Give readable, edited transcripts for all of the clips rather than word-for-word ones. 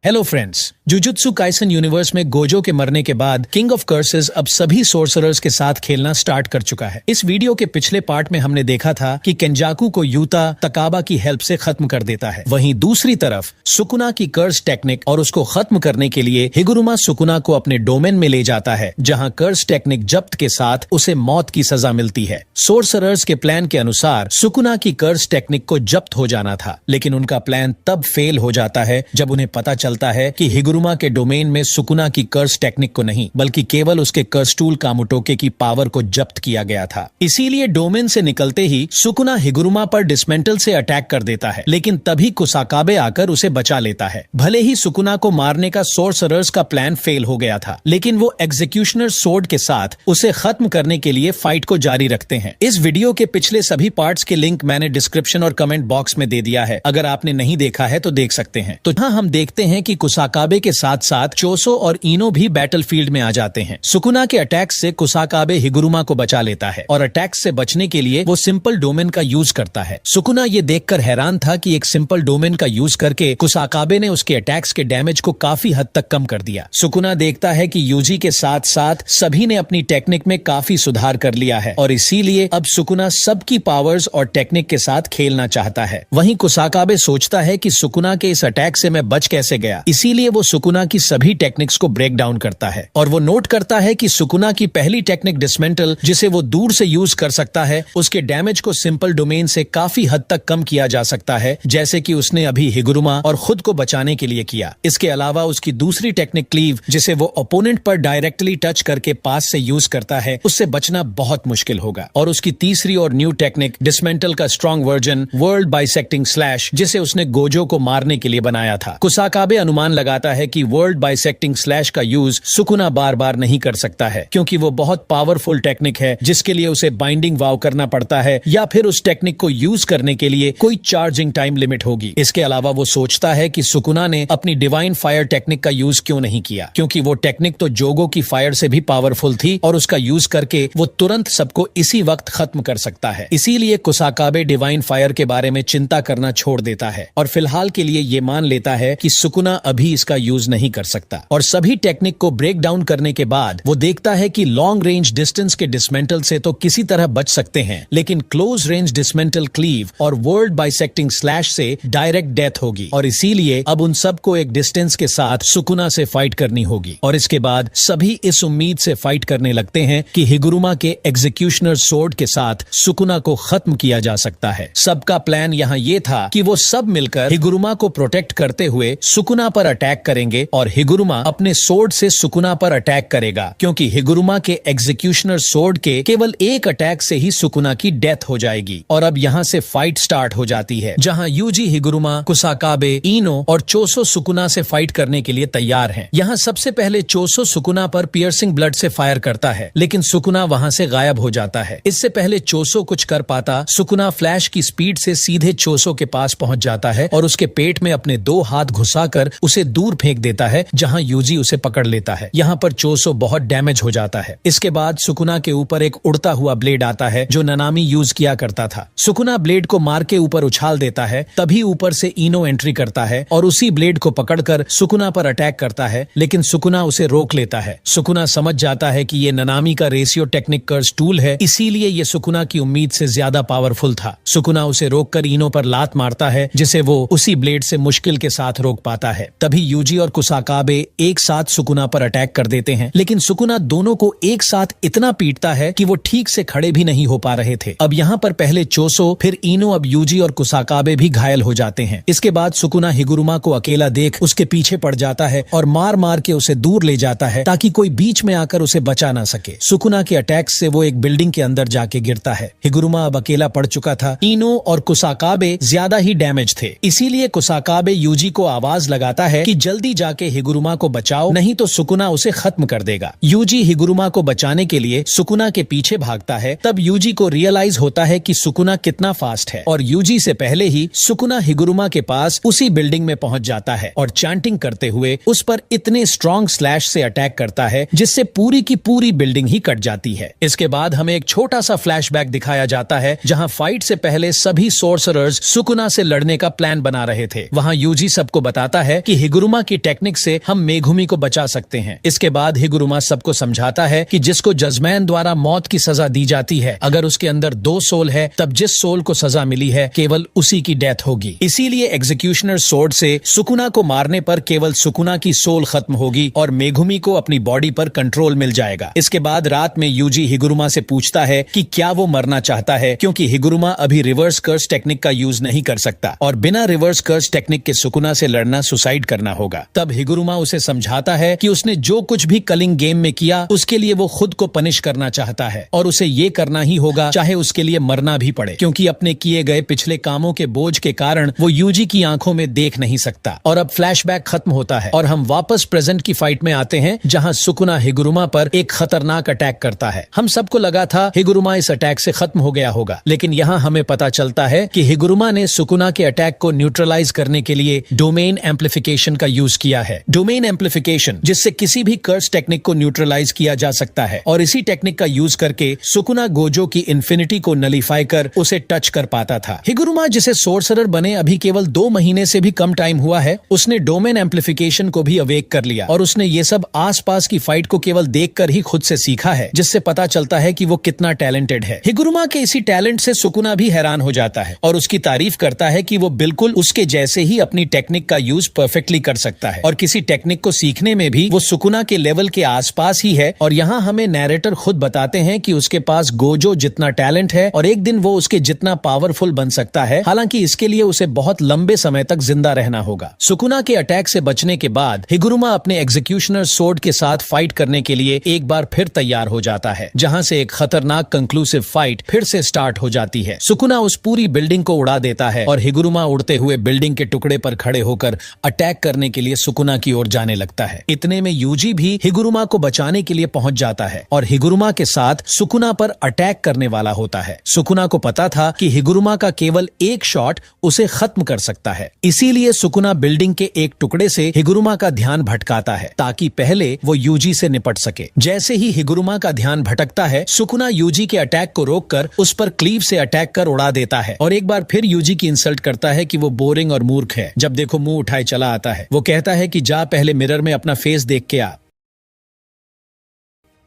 Hello friends, jujutsu Kaisen universe में Gojo के मरने के बाद किंग ऑफ कर्सेस अब सभी सोर्सरर्स के साथ खेलना स्टार्ट कर चुका है। इस वीडियो के पिछले पार्ट में हमने देखा था कि केंजाकू को यूता तकाबा की हेल्प से खत्म कर देता है। वहीं दूसरी तरफ सुकुना की कर्स टेक्निक और उसको खत्म करने के लिए हिगुरुमा सुकुना को अपने डोमेन में ले जाता है, जहां कर्स टेक्निक जब्त के साथ उसे मौत की सजा मिलती है। सोर्सरर्स के प्लान के अनुसार सुकुना की कर्स टेक्निक को जब्त हो जाना था, लेकिन उनका प्लान तब फेल हो जाता है जब उन्हें पता चलता है कि हिगुरुमा के डोमेन में सुकुना की कर्स टेक्निक को नहीं बल्कि केवल उसके कर्स टूल कामुटोके की पावर को जब्त किया गया था। इसीलिए डोमेन से निकलते ही सुकुना हिगुरुमा पर डिसमेंटल से अटैक कर देता है, लेकिन तभी कुसाकाबे आकर उसे बचा लेता है। भले ही सुकुना को मारने का सोर्सरर्स का प्लान फेल हो गया था, लेकिन वो एग्जीक्यूशनर सोर्ड के साथ उसे खत्म करने के लिए फाइट को जारी रखते हैं। इस वीडियो के पिछले सभी पार्ट्स के लिंक मैंने डिस्क्रिप्शन और कमेंट बॉक्स में दे दिया है, अगर आपने नहीं देखा है तो देख सकते हैं। तो यहाँ हम देखते हैं कि कुसाकाबे के साथ साथ चोसो और इनो भी बैटलफील्ड में आ जाते हैं। सुकुना के अटैक से कुसाकाबे हिगुरुमा को बचा लेता है और अटैक से बचने के लिए वो सिंपल डोमेन का यूज करता है। सुकुना ये देखकर हैरान था कि एक सिंपल डोमेन का यूज करके कुसाकाबे ने उसके अटैक्स के डैमेज को काफी हद तक कम कर दिया। सुकुना देखता है कि यूजी के साथ साथ सभी ने अपनी टेक्निक में काफी सुधार कर लिया है और इसीलिए अब सुकुना सबकी पावर्स और टेक्निक के साथ खेलना चाहता है। वहीं कुसाकाबे सोचता है कि सुकुना के इस अटैक से मैं बच कैसे गया, इसीलिए वो सुकुना की सभी टेक्निक्स को ब्रेक डाउन करता है और वो नोट करता है कि सुकुना की पहली टेक्निक डिसमेंटल, जिसे वो दूर से यूज कर सकता है, उसके डैमेज को सिंपल डोमेन से काफी हद तक कम किया जा सकता है, जैसे कि उसने अभी हिगुरुमा और खुद को बचाने के लिए किया। इसके अलावा उसकी दूसरी टेक्निक क्लीव, जिसे वो ओपोनेंट पर डायरेक्टली टच करके पास से यूज करता है, उससे बचना बहुत मुश्किल होगा। और उसकी तीसरी और न्यू टेक्निक डिसमेंटल का strong version world bisecting slash, जिसे उसने गोजो को मारने के लिए बनाया था। कुसाकाबे अनुमान लगाता है कि वर्ल्ड बाइसेक्टिंग स्लैश का यूज सुकुना बार बार नहीं कर सकता है, क्योंकि वो बहुत पावरफुल टेक्निक है जिसके लिए उसे बाइंडिंग वाव करना पड़ता है, या फिर उस टेक्निक को यूज करने के लिए कोई चार्जिंग टाइम लिमिट होगी। इसके अलावा वो सोचता है कि सुकुना ने अपनी डिवाइन फायर टेक्निक का यूज क्यों नहीं किया, क्योंकि वो टेक्निक तो जोगो की फायर से भी पावरफुल थी और उसका यूज करके वो तुरंत सबको इसी वक्त खत्म कर सकता है। इसीलिए कुसाकाबे डिवाइन फायर के बारे में चिंता करना छोड़ देता है और फिलहाल के लिए ये मान लेता है कि सुकुना अभी इसका यूज नहीं कर सकता। और सभी टेक्निक को ब्रेक डाउन करने के बाद वो देखता है कि लॉन्ग रेंज डिस्टेंस के डिसमेंटल से तो किसी तरह बच सकते हैं, लेकिन क्लोज रेंज डिसमेंटल क्लीव और वर्ल्ड बाइसेक्टिंग स्लैश से डायरेक्ट डेथ होगी और इसीलिए अब उन सबको एक डिस्टेंस के साथ सुकुना से फाइट करनी होगी। और इसके बाद सभी इस उम्मीद से फाइट करने लगते हैं कि हिगुरुमा के एग्जीक्यूशनर सोर्ड के साथ सुकुना को खत्म किया जा सकता है। सबका प्लान यहाँ ये था कि वो सब मिलकर हिगुरुमा को प्रोटेक्ट करते हुए सुकुना पर अटैक करेंगे और हिगुरुमा अपने सोर्ड से सुकुना पर अटैक करेगा, क्योंकि हिगुरुमा के एग्जीक्यूशनर सोर्ड के केवल एक अटैक से ही सुकुना की डेथ हो जाएगी। और अब यहाँ से फाइट स्टार्ट हो जाती है, जहाँ यूजी हिगुरुमा, कुसाकाबे, इनो और चोसो सुकुना से फाइट करने के लिए तैयार हैं। यहाँ सबसे पहले चोसो सुकुना पर पियर्सिंग ब्लड से फायर करता है, लेकिन सुकुना वहाँ से गायब हो जाता है। इससे पहले चोसो कुछ कर पाता, सुकुना फ्लैश की स्पीड से सीधे चोसो के पास पहुंच जाता है और उसके पेट में अपने दो हाथ घुसाकर उसे दूर फेंक देता है, जहां यूजी उसे पकड़ लेता है। यहाँ पर चोसो बहुत डैमेज हो जाता है। इसके बाद सुकुना के ऊपर एक उड़ता हुआ ब्लेड आता है जो ननामी यूज किया करता था। सुकुना ब्लेड को मार के ऊपर उछाल देता है, तभी ऊपर से इनो एंट्री करता है और उसी ब्लेड को पकड़कर सुकुना पर अटैक करता है, लेकिन सुकुना उसे रोक लेता है। सुकुना समझ जाता है कि ये ननामी का रेशियो टेक्निक कर्स टूल है, इसीलिए ये सुकुना की उम्मीद से ज्यादा पावरफुल था। सुकुना उसे रोककर इनो पर लात मारता है, जिसे वो उसी ब्लेड से मुश्किल के साथ रोक पाता है। तभी यूजी और कुसाकाबे एक साथ सुकुना पर अटैक कर देते हैं, लेकिन सुकुना दोनों को एक साथ इतना पीटता है कि वो ठीक से खड़े भी नहीं हो पा रहे थे। अब यहाँ पर पहले चोसो, फिर इनो, अब यूजी और कुसाकाबे भी घायल हो जाते हैं। इसके बाद सुकुना हिगुरुमा को अकेला देख उसके पीछे पड़ जाता है और मार मार के उसे दूर ले जाता है, ताकि कोई बीच में आकर उसे बचा ना सके। सुकुना के अटैक से वो एक बिल्डिंग के अंदर जाके गिरता है। हिगुरुमा अब अकेला पड़ चुका था। इनो और कुसाकाबे ज्यादा ही डैमेज थे, इसीलिए कुसाकाबे यूजी को आवाज लगाता है कि जल्दी जाके हिगुरुमा को बचाओ, नहीं तो सुकुना उसे खत्म कर देगा। यूजी हिगुरुमा को बचाने के लिए सुकुना के पीछे भागता है। तब यूजी को रियलाइज होता है कि सुकुना कितना फास्ट है और यूजी से पहले ही सुकुना हिगुरुमा के पास उसी बिल्डिंग में पहुंच जाता है और चैंटिंग करते हुए उस पर इतने स्ट्रॉन्ग स्लैश से अटैक करता है जिससे पूरी की पूरी बिल्डिंग ही कट जाती है। इसके बाद हमें एक छोटा सा फ्लैशबैक दिखाया जाता है, जहां फाइट से पहले सभी सोर्सरर्स सुकुना से लड़ने का प्लान बना रहे थे। वहां यूजी सबको बताता है कि हिगुरुमा की की टेक्निक से हम मेघुमी को बचा सकते हैं। इसके बाद हिगुरुमा सबको समझाता है कि जिसको जजमैन द्वारा मौत की सजा दी जाती है, अगर उसके अंदर 2 सोल है तब जिस सोल को सजा मिली है केवल उसी की डेथ होगी। इसीलिए एग्जीक्यूशनर सोर्ड से सुकुना को मारने पर केवल सुकुना की सोल खत्म होगी और मेघुमी को अपनी बॉडी पर कंट्रोल मिल जाएगा। इसके बाद रात में यूजी हिगुरुमा से पूछता है कि क्या वो मरना चाहता है, क्योंकि हिगुरुमा अभी रिवर्स कर्स टेक्निक का यूज नहीं कर सकता और बिना रिवर्स कर्स टेक्निक के सुकुना से लड़ना सुसाइड करना होगा। तब हिगुरुमा उसे समझाता है कि उसने जो कुछ भी कलिंग गेम में किया उसके लिए वो खुद को पनिश करना चाहता है और उसे ये करना ही होगा चाहे उसके लिए मरना भी पड़े, क्योंकि अपने किए गए पिछले कामों के बोझ के कारण वो यूजी की आंखों में देख नहीं सकता। और अब फ्लैशबैक खत्म होता है और हम वापस प्रेजेंट की फाइट में आते हैं, जहां सुकुना हिगुरुमा पर एक खतरनाक अटैक करता है। हम सबको लगा था हिगुरुमा इस अटैक से खत्म हो गया होगा, लेकिन यहाँ हमें पता चलता है कि हिगुरुमा ने सुकुना के अटैक को न्यूट्रलाइज करने के लिए डोमेन एम्प्लीफिकेशन का यूज किया है। डोमेन एम्प्लीफिकेशन जिससे किसी भी कर्स टेक्निक को न्यूट्रलाइज किया जा सकता है और इसी टेक्निक का यूज करके सुकुना गोजो की इन्फिनिटी को नलीफाई कर उसे टच कर पाता था। हिगुरुमा जिसे सोर्सरर बने अभी केवल 2 महीने से भी कम टाइम हुआ है, उसने डोमेन एम्प्लीफिकेशन को भी अवेक कर लिया और उसने ये सब आसपास की फाइट को केवल देखकर ही खुद से सीखा है, जिससे पता चलता है कि वो कितना टैलेंटेड है। हिगुरुमा के इसी टैलेंट से सुकुना भी हैरान हो जाता है और उसकी तारीफ करता है कि वो बिल्कुल उसके जैसे ही अपनी टेक्निक का यूज परफेक्टली कर सकता है और किसी टेक्निक को सीखने में भी वो सुकुना के लेवल के आसपास ही है। और यहाँ हमें नैरेटर खुद बताते हैं कि उसके पास गोजो जितना टैलेंट है और एक दिन वो उसके जितना पावरफुल बन सकता है, हालांकि इसके लिए उसे बहुत लंबे समय तक जिंदा रहना होगा। सुकुना के अटैक से बचने के बाद हिगुरुमा अपने एग्जीक्यूशनर सोर्ड के साथ फाइट करने के लिए एक बार फिर तैयार हो जाता है, जहां से एक खतरनाक कंक्लूसिव फाइट फिर से स्टार्ट हो जाती है। सुकुना उस पूरी बिल्डिंग को उड़ा देता है और हिगुरुमा उड़ते हुए बिल्डिंग के टुकड़े पर खड़े होकर अटैक करने के लिए सुकुना की ओर जाने लगता है। इतने में यूजी भी हिगुरुमा को बचाने के लिए पहुंच जाता है और हिगुरुमा के साथ सुकुना पर अटैक करने वाला होता है। सुकुना को पता था कि हिगुरुमा का केवल एक शॉट उसे खत्म कर सकता है, इसीलिए सुकुना बिल्डिंग के एक टुकड़े से हिगुरुमा का ध्यान भटकाता है ताकि पहले वो यूजी से निपट सके। जैसे ही हिगुरुमा का ध्यान भटकता है, सुकुना यूजी के अटैक को रोककर उस पर क्लीव से अटैक कर उड़ा देता है और एक बार फिर यूजी की इंसल्ट करता है कि वो बोरिंग और मूर्ख है। जब देखो मुंह उठाए चला आता है। वो कहता है कि जा पहले मिरर में अपना फेस देख के आ।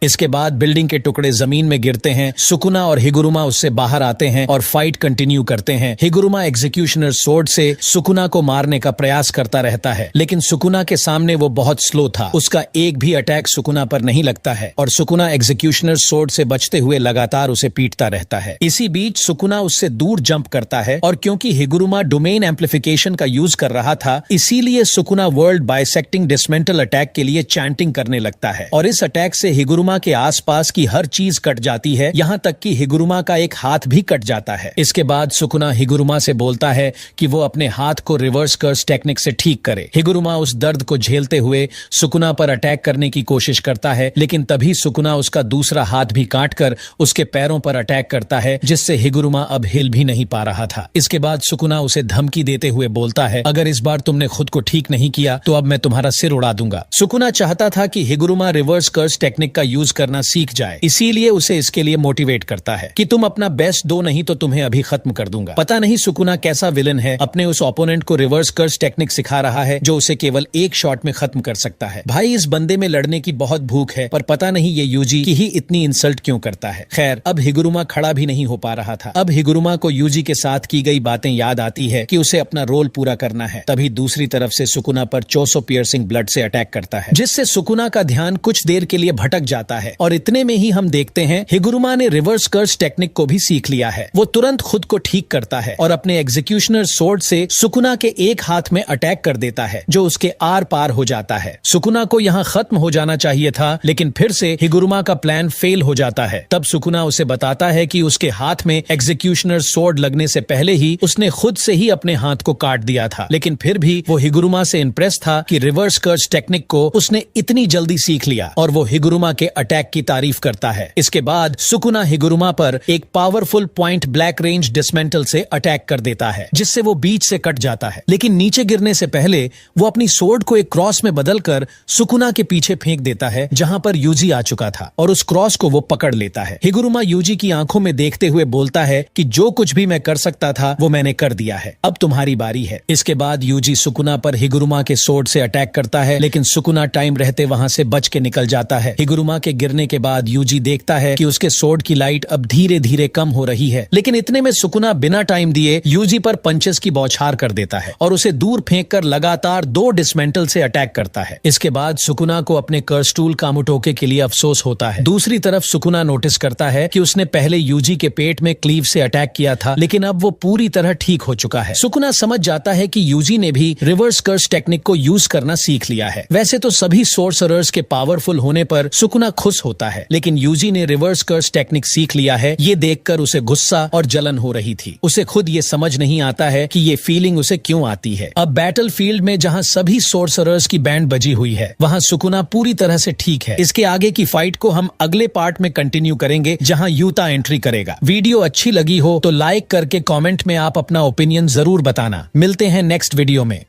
इसके बाद बिल्डिंग के टुकड़े जमीन में गिरते हैं। सुकुना और हिगुरुमा उससे बाहर आते हैं और फाइट कंटिन्यू करते हैं। हिगुरुमा एग्जीक्यूशनर सोर्ड से सुकुना को मारने का प्रयास करता रहता है, लेकिन सुकुना के सामने वो बहुत स्लो था। उसका एक भी अटैक सुकुना पर नहीं लगता है और सुकुना एग्जीक्यूशनर सोर्ड से बचते हुए लगातार उसे पीटता रहता है। इसी बीच सुकुना उससे दूर जंप करता है और क्योंकि हिगुरुमा डोमेन एम्प्लीफिकेशन का यूज कर रहा था, इसीलिए Sukuna world bisecting dismantle attack के लिए चैंटिंग करने लगता है और इस अटैक से हिगुरुमा के आसपास की हर चीज कट जाती है, यहां तक कि हिगुरुमा का एक हाथ भी कट जाता है। इसके बाद सुकुना हिगुरुमा से बोलता है कि वो अपने हाथ को रिवर्स कर्स टेक्निक से ठीक करे। हिगुरुमा उस दर्द को झेलते हुए सुकुना पर अटैक करने की कोशिश करता है, लेकिन तभी सुकुना उसका दूसरा हाथ भी काटकर उसके पैरों पर अटैक करता है, जिससे हिगुरुमा अब हिल भी नहीं पा रहा था। इसके बाद सुकुना उसे धमकी देते हुए बोलता है, अगर इस बार तुमने खुद को ठीक नहीं किया तो अब मैं तुम्हारा सिर उड़ा दूंगा। सुकुना चाहता था कि हिगुरुमा रिवर्स कर्स टेक्निक का यूज करना सीख जाए, इसीलिए उसे इसके लिए मोटिवेट करता है कि तुम अपना बेस्ट दो, नहीं तो तुम्हें अभी खत्म कर दूंगा। पता नहीं सुकुना कैसा विलन है, अपने उस ओपोनेंट को रिवर्स कर्स टेक्निक सिखा रहा है जो उसे केवल एक शॉट में खत्म कर सकता है। भाई इस बंदे में लड़ने की बहुत भूख है, पर पता नहीं ये यूजी की ही इतनी इंसल्ट क्यों करता है। खैर अब हिगुरुमा खड़ा भी नहीं हो पा रहा था। अब हिगुरुमा को यूजी के साथ की गई बातें याद आती है कि उसे अपना रोल पूरा करना है। तभी दूसरी तरफ से सुकुना पर चोसो पियर्सिंग ब्लड से अटैक करता है, जिससे सुकुना का ध्यान कुछ देर के लिए भटक जाता है और इतने में ही हम देखते हैं हिगुरुमा ने रिवर्स कर्स टेक्निक को भी सीख लिया है। वो तुरंत खुद को ठीक करता है और अपने एग्जीक्यूशनर सोर्ड से सुकुना के एक हाथ में अटैक कर देता है, जो उसके आर पार हो जाता है। सुकुना को यहाँ खत्म हो जाना चाहिए था, लेकिन फिर से हिगुरुमा का प्लान फेल हो जाता है। तब सुकुना उसे बताता है कि उसके हाथ में एग्जीक्यूशनर सोर्ड लगने से पहले ही उसने खुद से ही अपने हाथ को काट दिया था, लेकिन फिर भी वो हिगुरुमा से इंप्रेस था कि रिवर्स कर्स टेक्निक को उसने इतनी जल्दी सीख लिया और वो हिगुरुमा के अटैक की तारीफ करता है। इसके बाद सुकुना हिगुरुमा पर एक powerful point black range dismantle से अटैक कर देता है, जिससे वो बीच से कट जाता है। लेकिन नीचे गिरने से पहले वो अपनी सोर्ड को एक क्रॉस में बदलकर सुकुना के पीछे फेंक देता है, जहां पर यूजी आ चुका था, और उस क्रॉस को वो पकड़ लेता है। हिगुरुमा यूजी की आंखों में देखते हुए बोलता है कि जो कुछ भी मैं कर सकता था वो मैंने कर दिया है, अब तुम्हारी बारी है। इसके बाद यूजी सुकुना पर हिगुरुमा के सोर्ड से अटैक करता है, लेकिन सुकुना टाइम रहते वहां से बच के निकल जाता है। हिगुरुमा के गिरने के बाद यूजी देखता है कि उसके सोर्ड की लाइट अब धीरे धीरे कम हो रही है, लेकिन इतने में सुकुना बिना टाइम दिए यूजी पर पंचेस की बौछार कर देता है और उसे दूर फेंककर लगातार 2 डिसमेंटल से अटैक करता है। इसके बाद सुकुना को अपने कर्स टूल कामुटोके के लिए अफसोस होता है। दूसरी तरफ सुकुना नोटिस करता है कि उसने पहले यूजी के पेट में क्लीव से अटैक किया था, लेकिन अब वो पूरी तरह ठीक हो चुका है। सुकुना समझ जाता है कि यूजी ने भी रिवर्स कर्स टेक्निक को यूज करना सीख लिया है। वैसे तो सभी सोर्सरर्स के पावरफुल होने पर सुकुना खुश होता है, लेकिन यूजी ने रिवर्स कर्स टेक्निक सीख लिया है, ये देखकर उसे गुस्सा और जलन हो रही थी। उसे खुद ये समझ नहीं आता है कि ये फीलिंग उसे क्यों आती है। अब बैटल फील्ड में जहां सभी सोर्सरर्स की बैंड बजी हुई है, वहां सुकुना पूरी तरह से ठीक है। इसके आगे की फाइट को हम अगले पार्ट में कंटिन्यू करेंगे, जहां यूता एंट्री करेगा। वीडियो अच्छी लगी हो तो लाइक करके कमेंट में आप अपना ओपिनियन जरूर बताना। मिलते हैं नेक्स्ट वीडियो में।